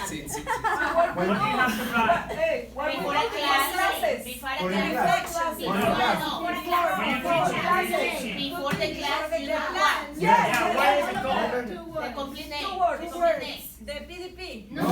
Sí, sí, sí. What do you have to write? Before classes. Before the classes. Before the class, you know what? Yeah, where is it going? The complete name. Two words. The complete name. The PDP. No.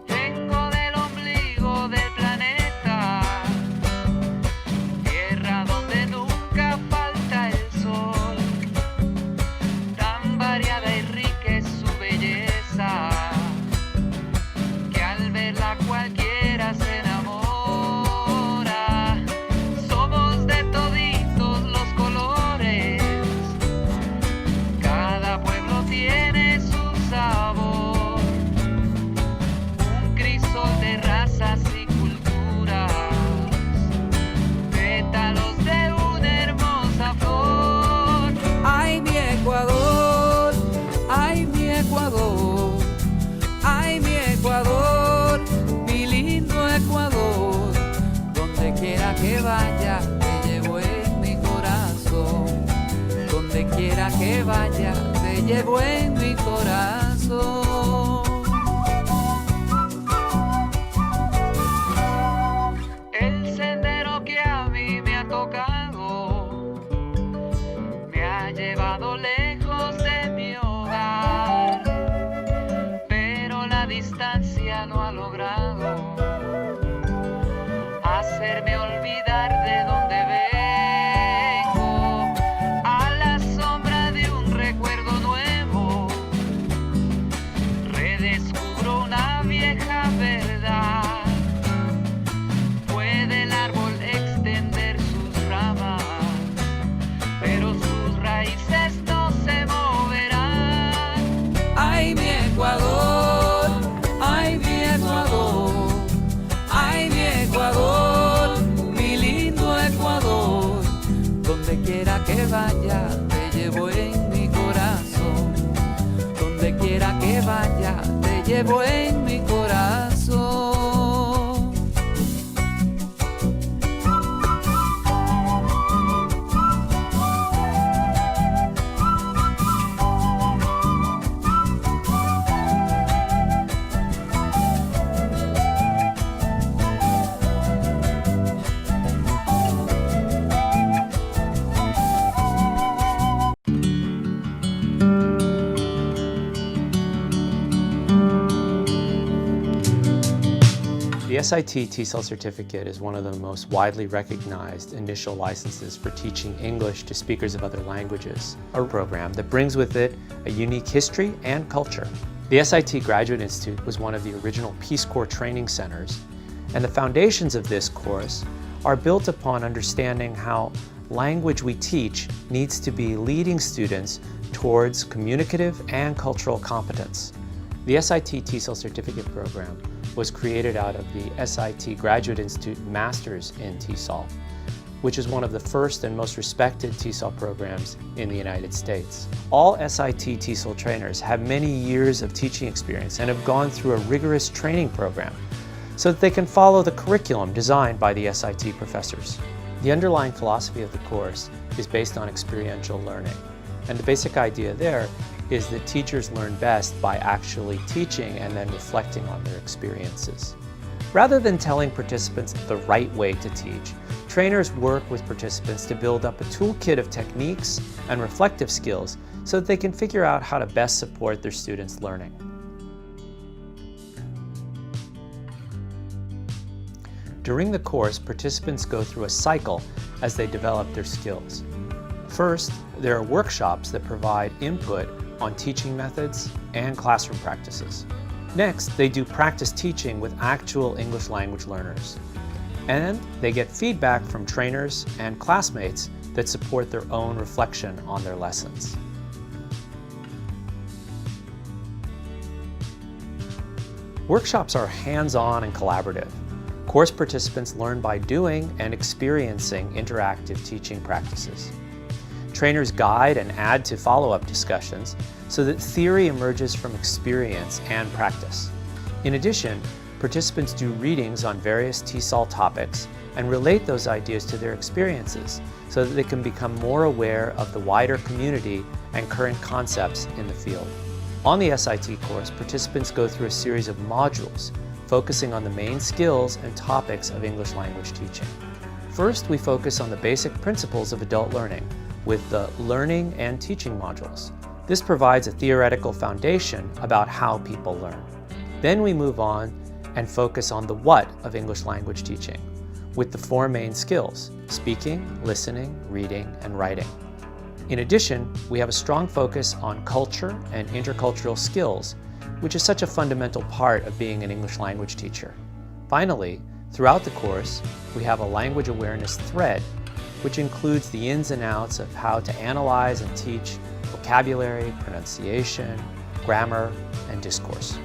Vengo del ombligo del planeta, tierra donde nunca falta el sol, tan variada y rica es su belleza, que al verla cualquiera se enamora. Somos de toditos los colores, cada pueblo tiene su sabor, un crisol de razas y culturas, pétalos de una hermosa flor. Ay, mi Ecuador, ay, mi Ecuador, ay, mi Ecuador, mi lindo Ecuador. Donde quiera que vaya, te llevo en mi corazón. Donde quiera que vaya, te llevo en mi corazón. El sendero que a mí me ha tocado me ha llevado lejos de mi hogar, pero la distancia no ha logrado hacerme olvidar de dónde vengo. A la sombra de un recuerdo nuevo redescubro una vieja verdad. Puede el árbol extender sus ramas, pero sus raíces no se moverán. Ay, mi Ecuador, ay, mi Ecuador, ay, mi Ecuador, mi lindo Ecuador. Donde quiera que vaya, te llevo en mi corazón. Donde quiera que vaya, te llevo en mi corazón. The SIT TESOL certificate is one of the most widely recognized initial licenses for teaching English to speakers of other languages, a program that brings with it a unique history and culture. The SIT Graduate Institute was one of the original Peace Corps training centers, and the foundations of this course are built upon understanding how language we teach needs to be leading students towards communicative and cultural competence. The SIT TESOL certificate program was created out of the SIT Graduate Institute Masters in TESOL, which is one of the first and most respected TESOL programs in the United States. All SIT TESOL trainers have many years of teaching experience and have gone through a rigorous training program so that they can follow the curriculum designed by the SIT professors. The underlying philosophy of the course is based on experiential learning, and the basic idea there is that teachers learn best by actually teaching and then reflecting on their experiences. Rather than telling participants the right way to teach, trainers work with participants to build up a toolkit of techniques and reflective skills so that they can figure out how to best support their students' learning. During the course, participants go through a cycle as they develop their skills. First, there are workshops that provide input on teaching methods and classroom practices. Next, they do practice teaching with actual English language learners. And they get feedback from trainers and classmates that support their own reflection on their lessons. Workshops are hands-on and collaborative. Course participants learn by doing and experiencing interactive teaching practices. Trainers guide and add to follow-up discussions so that theory emerges from experience and practice. In addition, participants do readings on various TESOL topics and relate those ideas to their experiences so that they can become more aware of the wider community and current concepts in the field. On the SIT course, participants go through a series of modules focusing on the main skills and topics of English language teaching. First, we focus on the basic principles of adult learning with the Learning and Teaching modules. This provides a theoretical foundation about how people learn. Then we move on and focus on the what of English language teaching with the 4 main skills: speaking, listening, reading, and writing. In addition, we have a strong focus on culture and intercultural skills, which is such a fundamental part of being an English language teacher. Finally, throughout the course, we have a language awareness thread, which includes the ins and outs of how to analyze and teach vocabulary, pronunciation, grammar, and discourse.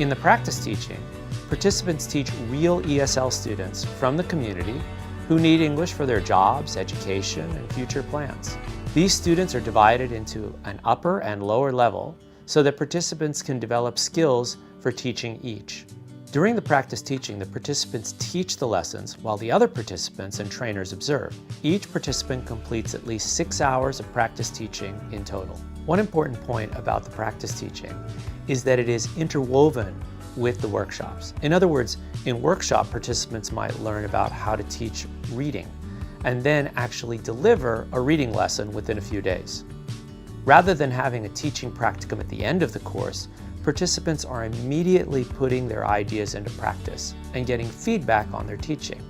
In the practice teaching, participants teach real ESL students from the community who need English for their jobs, education, and future plans. These students are divided into an upper and lower level so that participants can develop skills for teaching each. During the practice teaching, the participants teach the lessons while the other participants and trainers observe. Each participant completes at least 6 hours of practice teaching in total. One important point about the practice teaching is that it is interwoven with the workshops. In other words, in workshop, participants might learn about how to teach reading and then actually deliver a reading lesson within a few days. Rather than having a teaching practicum at the end of the course, participants are immediately putting their ideas into practice and getting feedback on their teaching.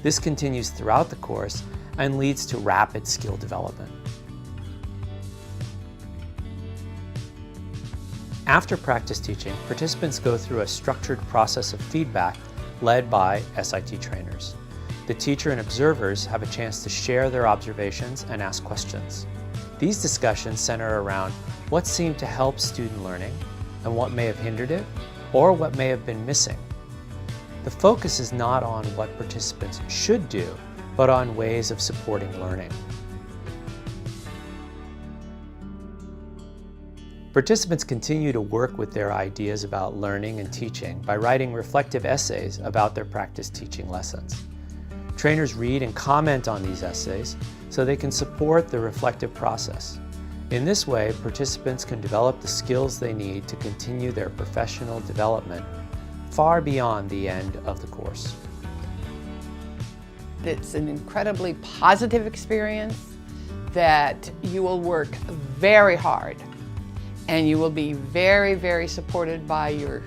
This continues throughout the course and leads to rapid skill development. After practice teaching, participants go through a structured process of feedback led by SIT trainers. The teacher and observers have a chance to share their observations and ask questions. These discussions center around what seemed to help student learning and what may have hindered it, or what may have been missing. The focus is not on what participants should do, but on ways of supporting learning. Participants continue to work with their ideas about learning and teaching by writing reflective essays about their practice teaching lessons. Trainers read and comment on these essays so they can support the reflective process. In this way, participants can develop the skills they need to continue their professional development far beyond the end of the course. It's an incredibly positive experience that you will work very hard and you will be very, very supported by your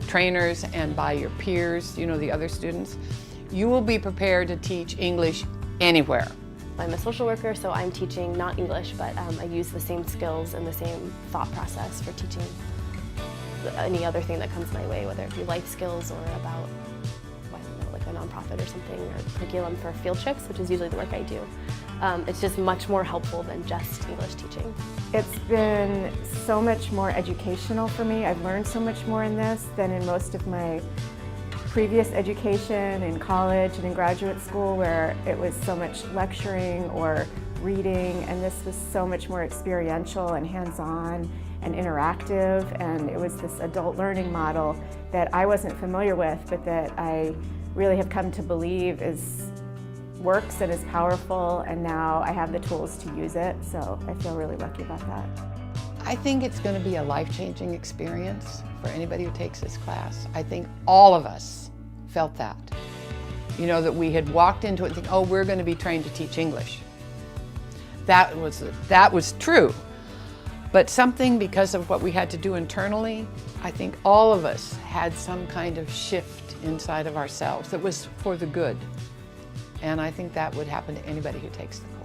trainers and by your peers, you know, the other students. You will be prepared to teach English anywhere. I'm a social worker, so I'm teaching not English, but I use the same skills and the same thought process for teaching any other thing that comes my way, whether it be life skills or about, I don't know, like a nonprofit or something, or curriculum for field trips, which is usually the work I do. It's just much more helpful than just English teaching. It's been so much more educational for me. I've learned so much more in this than in most of my previous education in college and in graduate school, where it was so much lecturing or reading, and this was so much more experiential and hands-on and interactive, and it was this adult learning model that I wasn't familiar with, but that I really have come to believe works and is powerful, and now I have the tools to use it, so I feel really lucky about that. I think it's going to be a life-changing experience for anybody who takes this class. I think all of us felt that. You know, that we had walked into it and think, oh, we're going to be trained to teach English. That was true. But something, because of what we had to do internally, I think all of us had some kind of shift inside of ourselves that was for the good. And I think that would happen to anybody who takes the course.